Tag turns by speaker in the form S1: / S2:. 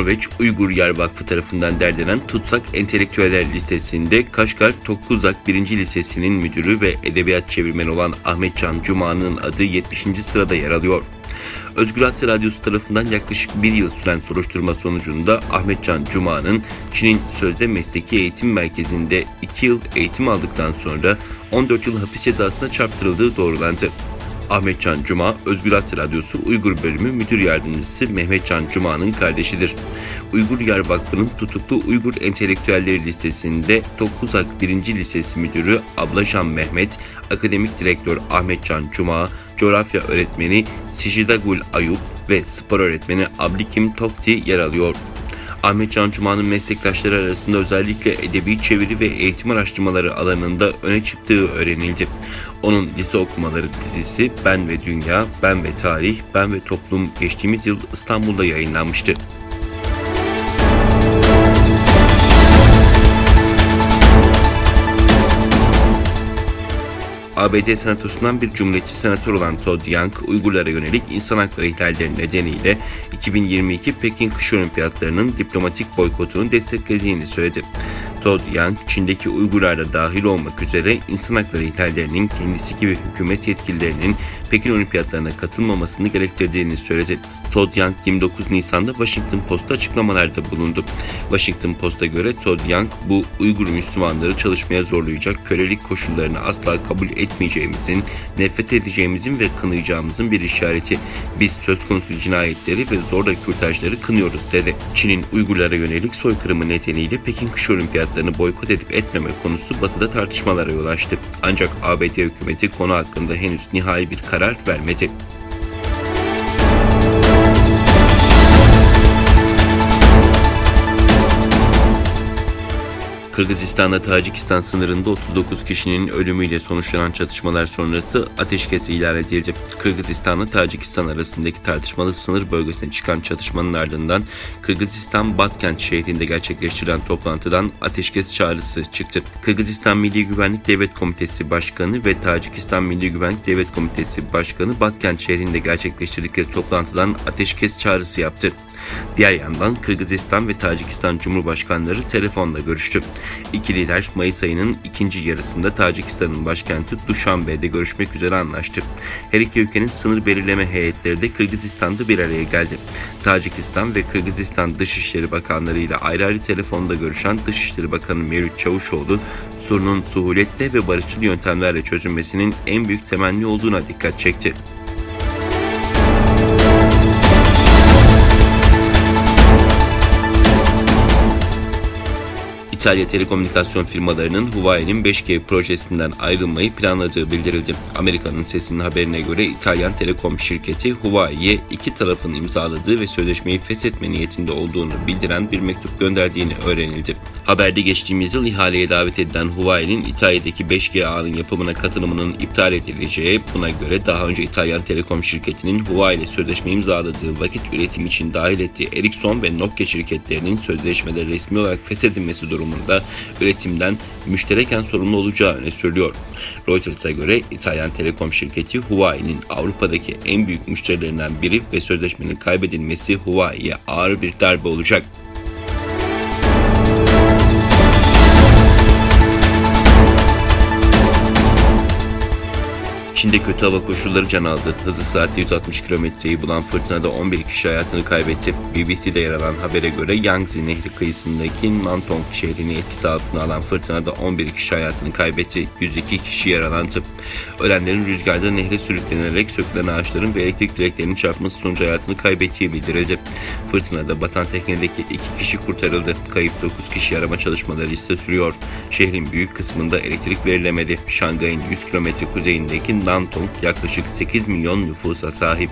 S1: Norveç Uygur Yer Vakfı tarafından derlenen Tutsak Entelektüeller listesinde Kaşgar Tokuzak 1. Lisesi'nin müdürü ve edebiyat çevirmeni olan Ahmetcan Cuma'nın adı 70. sırada yer alıyor. Özgür Asya Radyosu tarafından yaklaşık bir yıl süren soruşturma sonucunda Ahmetcan Cuma'nın Çin'in Sözde Mesleki Eğitim Merkezi'nde 2 yıl eğitim aldıktan sonra 14 yıl hapis cezasına çarptırıldığı doğrulandı. Ahmetcan Cuma, Özgür Asya Radyosu Uygur Bölümü Müdür Yardımcısı Mehmetcan Cuma'nın kardeşidir. Uygur Yer Vakfı'nın tutuklu Uygur entelektüelleri listesinde Tokuzak 1. Lisesi Müdürü Ablajan Mehmet, Akademik Direktör Ahmetcan Cuma, Coğrafya Öğretmeni Sijidagul Ayup ve Spor Öğretmeni Ablikim Tokti yer alıyor. Ahmetcan Cuma'nın meslektaşları arasında özellikle edebi çeviri ve eğitim araştırmaları alanında öne çıktığı öğrenildi. Onun lise okumaları dizisi Ben ve Dünya, Ben ve Tarih, Ben ve Toplum geçtiğimiz yıl İstanbul'da yayınlanmıştı. ABD Senatosu'ndan bir cumhuriyetçi senatör olan Todd Young, Uygurlara yönelik insan hakları ihlalleri nedeniyle 2022 Pekin Kış Olimpiyatlarının diplomatik boykotunu desteklediğini söyledi. Todd Young, Çin'deki Uygurlar dahil olmak üzere insan hakları ihlallerinin kendisi gibi hükümet yetkililerinin Pekin Olimpiyatlarına katılmamasını gerektirdiğini söyledi. Todd Young 29 Nisan'da Washington Post'ta açıklamalarda bulundu. Washington Post'a göre Todd Young, bu Uygur Müslümanları çalışmaya zorlayacak kölelik koşullarını asla kabul etmeyeceğimizin, nefret edeceğimizin ve kınayacağımızın bir işareti. Biz söz konusu cinayetleri ve zorla kürtajları kınıyoruz dedi. Çin'in Uygurlara yönelik soykırımı nedeniyle Pekin Kış Olimpiyatlarını boykot edip etmeme konusu Batı'da tartışmalara yol açtı. Ancak ABD hükümeti konu hakkında henüz nihai bir karar vermedi. Kırgızistan'la Tacikistan sınırında 39 kişinin ölümüyle sonuçlanan çatışmalar sonrası ateşkes ilan edildi. Kırgızistan'la Tacikistan arasındaki tartışmalı sınır bölgesine çıkan çatışmanın ardından Kırgızistan Batkent şehrinde gerçekleştirilen toplantıdan ateşkes çağrısı çıktı. Kırgızistan Milli Güvenlik Devlet Komitesi Başkanı ve Tacikistan Milli Güvenlik Devlet Komitesi Başkanı Batkent şehrinde gerçekleştirdikleri toplantıdan ateşkes çağrısı yaptı. Diğer yandan Kırgızistan ve Tacikistan Cumhurbaşkanları telefonla görüştü. İki lider Mayıs ayının ikinci yarısında Tacikistan'ın başkenti Duşanbe'de görüşmek üzere anlaştı. Her iki ülkenin sınır belirleme heyetleri de Kırgızistan'da bir araya geldi. Tacikistan ve Kırgızistan Dışişleri Bakanları ile ayrı ayrı telefonda görüşen Dışişleri Bakanı Mevlüt Çavuşoğlu, sorunun suhuletle ve barışçıl yöntemlerle çözülmesinin en büyük temenni olduğuna dikkat çekti. İtalya telekomünikasyon firmalarının Huawei'nin 5G projesinden ayrılmayı planladığı bildirildi. Amerika'nın Sesi'nin haberine göre İtalyan Telekom şirketi Huawei'ye iki tarafın imzaladığı ve sözleşmeyi feshetme niyetinde olduğunu bildiren bir mektup gönderdiğini öğrenildi. Haberde geçtiğimiz yıl ihaleye davet edilen Huawei'nin İtalya'daki 5G ağının yapımına katılımının iptal edileceği, buna göre daha önce İtalyan Telekom şirketinin Huawei ile sözleşme imzaladığı vakit üretim için dahil ettiği Ericsson ve Nokia şirketlerinin sözleşmeleri resmi olarak feshedilmesi durumunda üretimden müştereken sorumlu olacağı öne sürülüyor. Reuters'a göre İtalyan Telekom şirketi Huawei'nin Avrupa'daki en büyük müşterilerinden biri ve sözleşmenin kaybedilmesi Huawei'ye ağır bir darbe olacak. Çin'de kötü hava koşulları can aldı. Hızı saatte 160 kilometreyi bulan fırtınada 11 kişi hayatını kaybetti. BBC'de yer alan habere göre Yangtze Nehri kıyısındaki Nantong şehrini etkisi altına alan fırtınada 11 kişi hayatını kaybetti. 102 kişi yaralandı. Ölenlerin rüzgarda nehre sürüklenerek sökülen ağaçların ve elektrik direklerinin çarpması sonucu hayatını kaybettiği bildirildi. Fırtınada batan teknedeki 2 kişi kurtarıldı. Kayıp 9 kişi arama çalışmaları ise sürüyor. Şehrin büyük kısmında elektrik verilemedi. Şangay'ın 100 kilometre kuzeyindeki Nantong yaklaşık 8 milyon nüfusa sahip.